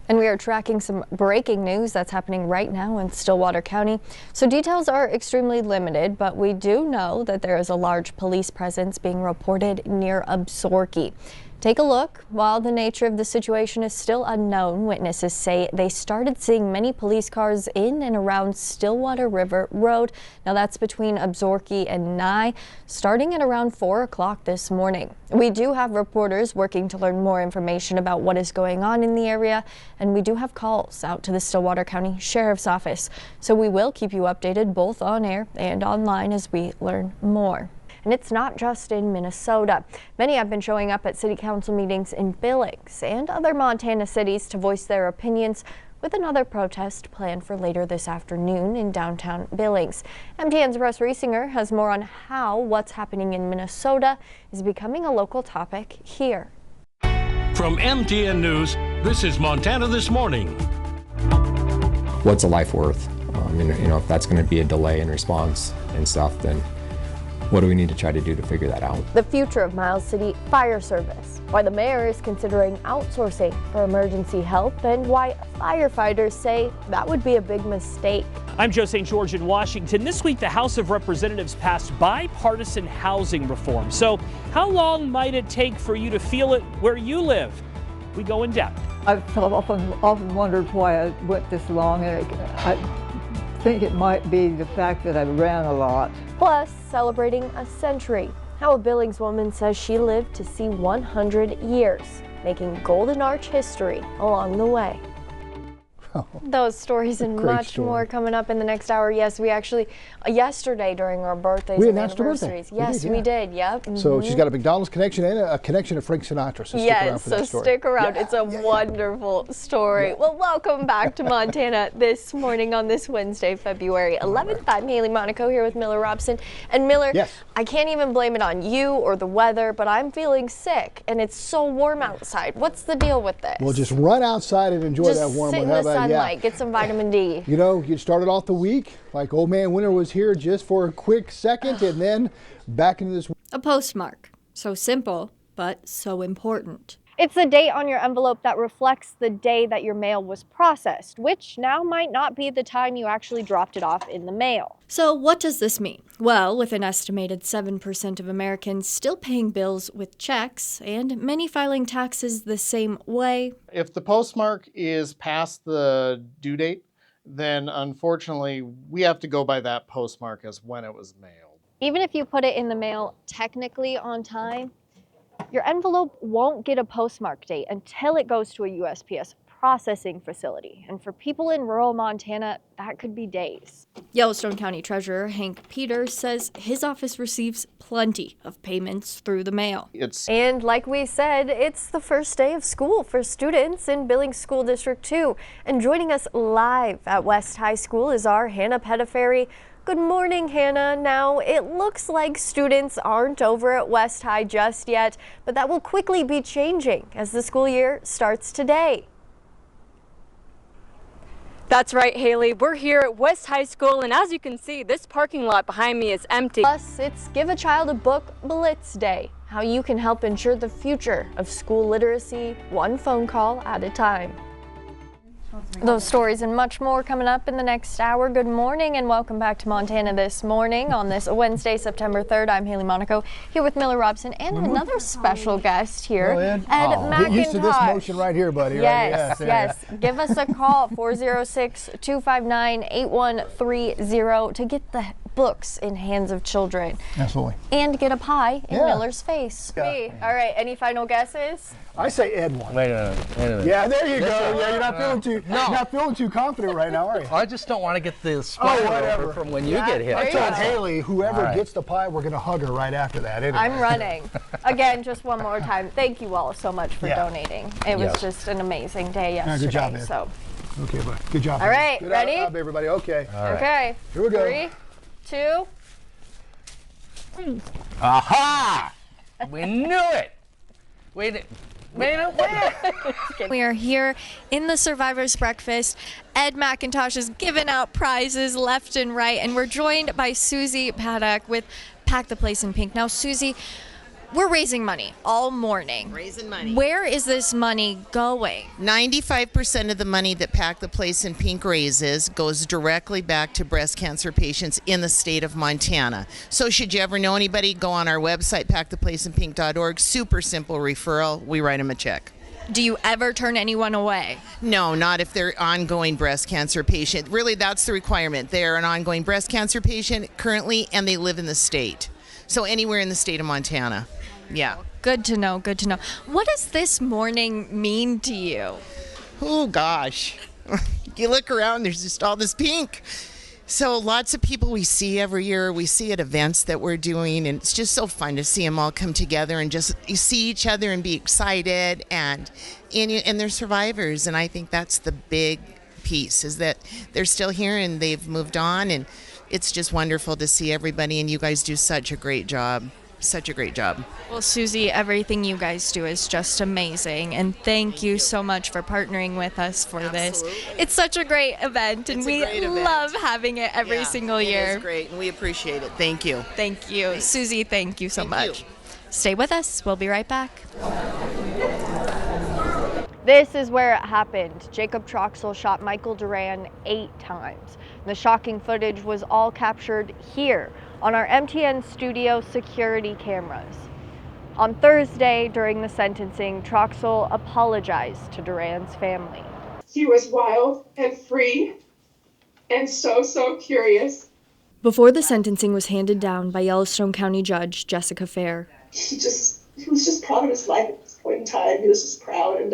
And we are tracking some breaking news that's happening right now in Stillwater County. So details are extremely limited, but we do know that there is a large police presence being reported near Absaroka. Take a look. While the nature of the situation is still unknown, witnesses say they started seeing many police cars in and around Stillwater River Road. Now that's between Absaroka and Nye, starting at around 4 o'clock this morning. We do have reporters working to learn more information about what is going on in the area, and we do have calls out to the Stillwater County Sheriff's Office. So we will keep you updated both on air and online as we learn more. And it's not just in Minnesota. Many have been showing up at city council meetings in Billings and other Montana cities to voice their opinions, with another protest planned for later this afternoon in downtown Billings. MTN's Russ Riesinger has more on how what's happening in Minnesota is becoming a local topic here. From MTN News, this is Montana This Morning. What's a life worth? If that's going to be a delay in response and stuff, then what do we need to try to do to figure that out? The future of Miles City Fire Service, why the mayor is considering outsourcing for emergency help, and why firefighters say that would be a big mistake. I'm Joe St. George in Washington. This week, the House of Representatives passed bipartisan housing reform. So how long might it take for you to feel it where you live? We go in depth. I've often wondered why I went this long, and I think it might be the fact that I ran a lot. Plus, celebrating a century. How a Billings woman says she lived to see 100 years, making Golden Arch history along the way. Those stories and much more coming up in the next hour. Yes, we actually, yesterday during our birthdays and anniversaries. Yes, we did. Yep. So she's got a McDonald's connection and a connection to Frank Sinatra. So stick around for that story. Stick around. It's a wonderful story. Yeah. Well, welcome back to Montana this morning on this Wednesday, February 11th. I'm Hailey Monaco here with Miller Robson. And Miller, I can't even blame it on you or the weather, but I'm feeling sick and it's so warm outside. What's the deal with this? Well, just run outside and enjoy that warm weather. Get some vitamin D. You know, you started off the week like old man winter was here just for a quick second and then back into this. A postmark. So simple, but so important. It's the date on your envelope that reflects the day that your mail was processed, which now might not be the time you actually dropped it off in the mail. So what does this mean? Well, with an estimated 7% of Americans still paying bills with checks and many filing taxes the same way. If the postmark is past the due date, then unfortunately we have to go by that postmark as when it was mailed. Even if you put it in the mail technically on time, your envelope won't get a postmark date until it goes to a USPS processing facility. And for people in rural Montana, that could be days. Yellowstone County Treasurer Hank Peters says his office receives plenty of payments through the mail. And like we said, it's the first day of school for students in Billings School District 2. And joining us live at West High School is our Hannah Pettiferry. Good morning, Hannah. Now, it looks like students aren't over at West High just yet, but that will quickly be changing as the school year starts today. That's right, Haley. We're here at West High School, and as you can see, this parking lot behind me is empty. Plus, it's Give a Child a Book Blitz Day, how you can help ensure the future of school literacy, one phone call at a time. Those stories and much more coming up in the next hour. Good morning and welcome back to Montana This Morning on this Wednesday, September 3rd. I'm Hailey Monaco here with Miller Robson and another special guest here, Ed McIntosh. Get used to this motion right here, buddy. Yes, yes. Give us a call, 406-259-8130 to get the books in hands of children. Absolutely. And get a pie in Miller's face. Yeah. All right, any final guesses? I say Ed won. Wait a minute. Yeah, there you go. Yeah, you're not feeling too confident right now, are you? I just don't want to get the spot over from when you get hit. I told Haley, whoever gets the pie, we're going to hug her right after that. Anyway. I'm running. Again, just one more time. Thank you all so much for donating. It was just an amazing day yesterday. Good job, Ed. Okay, bud. Good job. All right, ready? Good job, everybody. Okay. All right. Okay. Here we go. 3, 2. Aha! We knew it. Wait. We are here in the Survivor's Breakfast. Ed McIntosh is giving out prizes left and right, and we're joined by Susie Paddock with Pack the Place in Pink. Now, Susie, We're raising money all morning. Raising money. Where is this money going? 95% of the money that Pack the Place in Pink raises goes directly back to breast cancer patients in the state of Montana. So should you ever know anybody, go on our website, packtheplaceinpink.org. Super simple referral. We write them a check. Do you ever turn anyone away? No, not if they're ongoing breast cancer patient. Really, that's the requirement. They're an ongoing breast cancer patient currently, and they live in the state. So anywhere in the state of Montana. Yeah. Good to know, good to know. What does this morning mean to you? Oh, gosh. You look around, there's just all this pink. So lots of people we see every year. We see at events that we're doing, and it's just so fun to see them all come together and just you see each other and be excited, and they're survivors. And I think that's the big piece, is that they're still here and they've moved on, and it's just wonderful to see everybody, and you guys do such a great job. Such a great job. Well, Susie, everything you guys do is just amazing, and thank you so much for partnering with us for this. It's such a great event, and we love having it every single year. It is great, and we appreciate it. Thank you. Thank you. Susie, thank you so much. Stay with us. We'll be right back. This is where it happened. Jacob Troxel shot Michael Duran 8 times. The shocking footage was all captured here on our MTN studio security cameras. On Thursday, during the sentencing, Troxel apologized to Duran's family. He was wild and free and so curious. Before the sentencing was handed down by Yellowstone County Judge Jessica Fair, He was just proud of his life at this point in time. He was just proud, and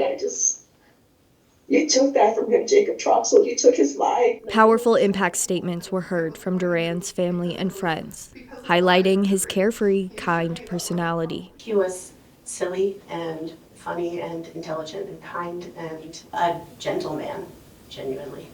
you took that from him, Jacob Troxel. You took his life. powerful impact statements were heard from Duran's family and friends, highlighting his carefree, kind personality. He was silly and funny and intelligent and kind and a gentleman, genuinely.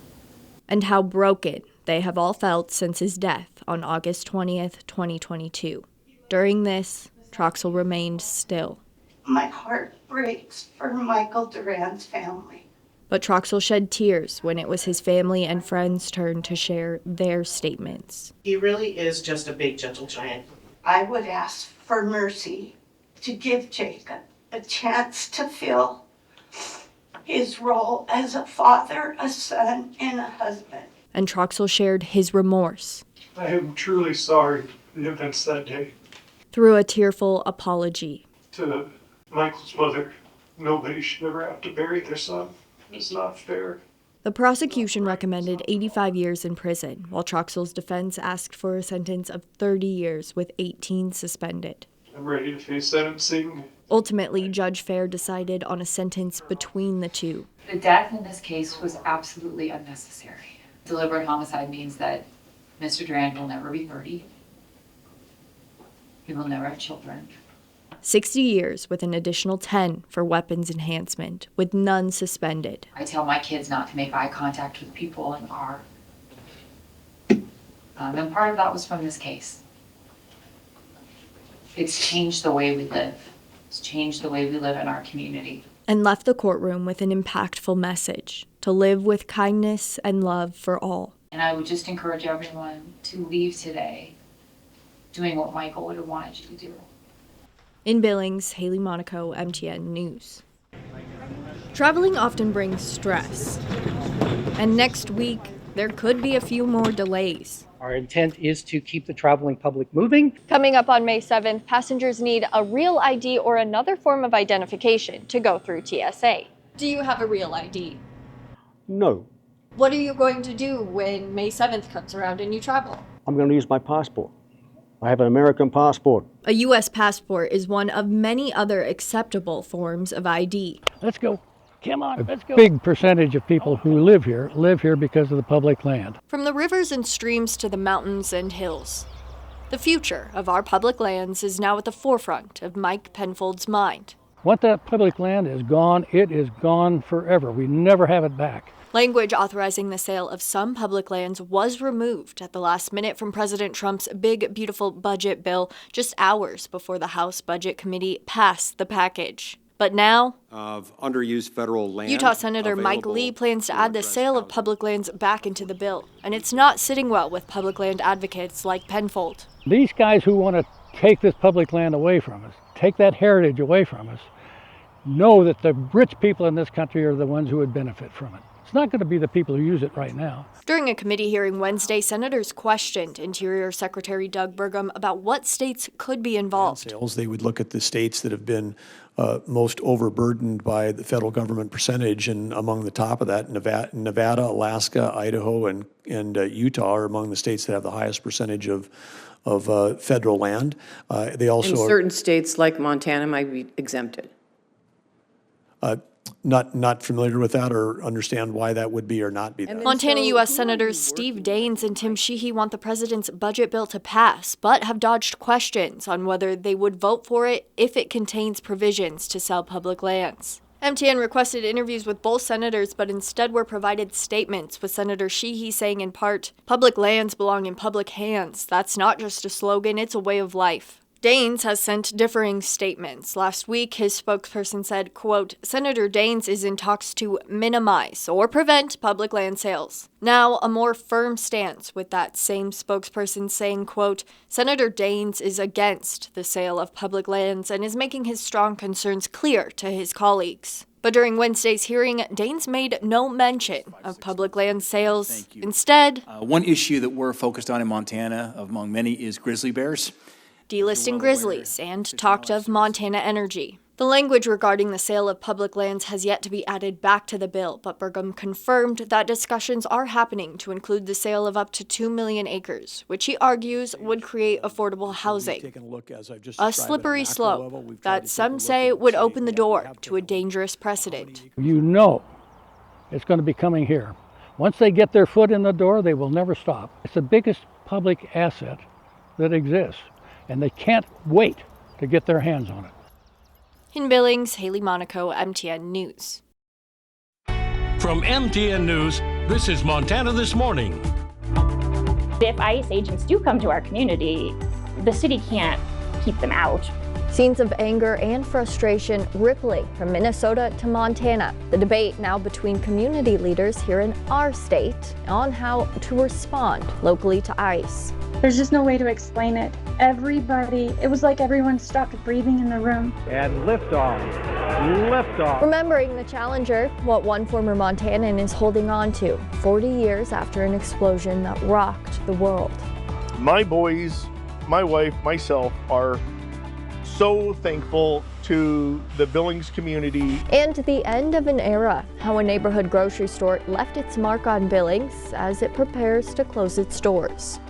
And how broken they have all felt since his death on August 20th, 2022. During this, Troxel remained still. My heart breaks for Michael Duran's family. But Troxel shed tears when it was his family and friends' turn to share their statements. He really is just a big, gentle giant. I would ask for mercy to give Jacob a chance to fill his role as a father, a son, and a husband. And Troxel shared his remorse. I am truly sorry for the events that day. Through a tearful apology. To Michael's mother, nobody should ever have to bury their son. It's not fair. The prosecution recommended 85 years in prison, while Troxel's defense asked for a sentence of 30 years with 18 suspended. I'm ready to face sentencing. Ultimately, Judge Fair decided on a sentence between the two. The death in this case was absolutely unnecessary. Deliberate homicide means that Mr. Duran will never be 30. He will never have children. 60 years with an additional 10 for weapons enhancement, with none suspended. I tell my kids not to make eye contact with people in the car. And part of that was from this case. It's changed the way we live. It's changed the way we live in our community. And left the courtroom with an impactful message to live with kindness and love for all. And I would just encourage everyone to leave today doing what Michael would have wanted you to do. In Billings, Hailey Monaco, MTN News. Traveling often brings stress. And next week, there could be a few more delays. Our intent is to keep the traveling public moving. Coming up on May 7th, passengers need a real ID or another form of identification to go through TSA. Do you have a real ID? No, What are you going to do when May 7th comes around and you travel? I'm going to use my passport. I have an American passport. A U.S. passport is one of many other acceptable forms of ID. Let's go. Come on, let's go. A big percentage of people who live here because of the public land. From the rivers and streams to the mountains and hills. The future of our public lands is now at the forefront of Mike Penfold's mind. Once that public land is gone, it is gone forever. We never have it back. Language authorizing the sale of some public lands was removed at the last minute from President Trump's big, beautiful budget bill just hours before the House Budget Committee passed the package. But now, of underused federal land. Utah Senator Mike Lee plans to add the sale of public lands back into the bill, and it's not sitting well with public land advocates like Penfold. These guys who want to take this public land away from us take that heritage away from us, know that the rich people in this country are the ones who would benefit from it. It's not going to be the people who use it right now. During a committee hearing Wednesday, senators questioned Interior Secretary Doug Burgum about what states could be involved. They would look at the states that have been most overburdened by the federal government percentage, and among the top of that, Nevada, Alaska, Idaho, and Utah are among the states that have the highest percentage of federal land. They also and certain states like Montana might be exempted. Not familiar with that or understand why that would be or not be. Montana U.S. Senators Steve Daines and Tim Sheehy want the president's budget bill to pass, but have dodged questions on whether they would vote for it if it contains provisions to sell public lands. MTN requested interviews with both senators, but instead were provided statements, with Senator Sheehy saying in part, "Public lands belong in public hands. That's not just a slogan, it's a way of life." Daines has sent differing statements. Last week, his spokesperson said, quote, "Senator Daines is in talks to minimize or prevent public land sales." Now, a more firm stance, with that same spokesperson saying, quote, "Senator Daines is against the sale of public lands and is making his strong concerns clear to his colleagues." But during Wednesday's hearing, Daines made no mention of public land sales. Instead, one issue that we're focused on in Montana, among many, is grizzly bears. Delisting grizzlies and talked of Montana energy. The language regarding the sale of public lands has yet to be added back to the bill, but Burgum confirmed that discussions are happening to include the sale of up to 2 million acres, which he argues would create affordable housing. A slippery slope that some say would open the door to a dangerous precedent. You know it's going to be coming here. Once they get their foot in the door, they will never stop. It's the biggest public asset that exists, and they can't wait to get their hands on it. In Billings, Hailey Monaco, MTN News. From MTN News, this is Montana This Morning. If ICE agents do come to our community, the city can't keep them out. Scenes of anger and frustration rippling from Minnesota to Montana. The debate now between community leaders here in our state on how to respond locally to ICE. There's just no way to explain it. It was like everyone stopped breathing in the room. And liftoff. Liftoff. Remembering the Challenger, what one former Montanan is holding on to 40 years after an explosion that rocked the world. My boys, my wife, myself are so thankful to the Billings community. And the end of an era, how a neighborhood grocery store left its mark on Billings as it prepares to close its doors.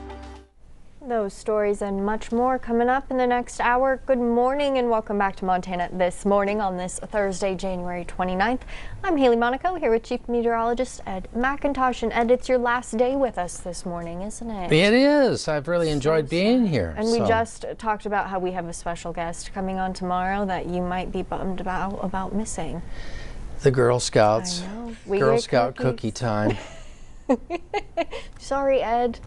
Those stories and much more coming up in the next hour. Good morning and welcome back to Montana This Morning on this Thursday, January 29th. I'm Hailey Monaco here with Chief Meteorologist Ed McIntosh. And Ed, it's your last day with us this morning, isn't it? It is. I've really enjoyed being here. And we just talked about how we have a special guest coming on tomorrow that you might be bummed about missing. The Girl Scouts. I know. Girl Scout cookie time. Sorry, Ed.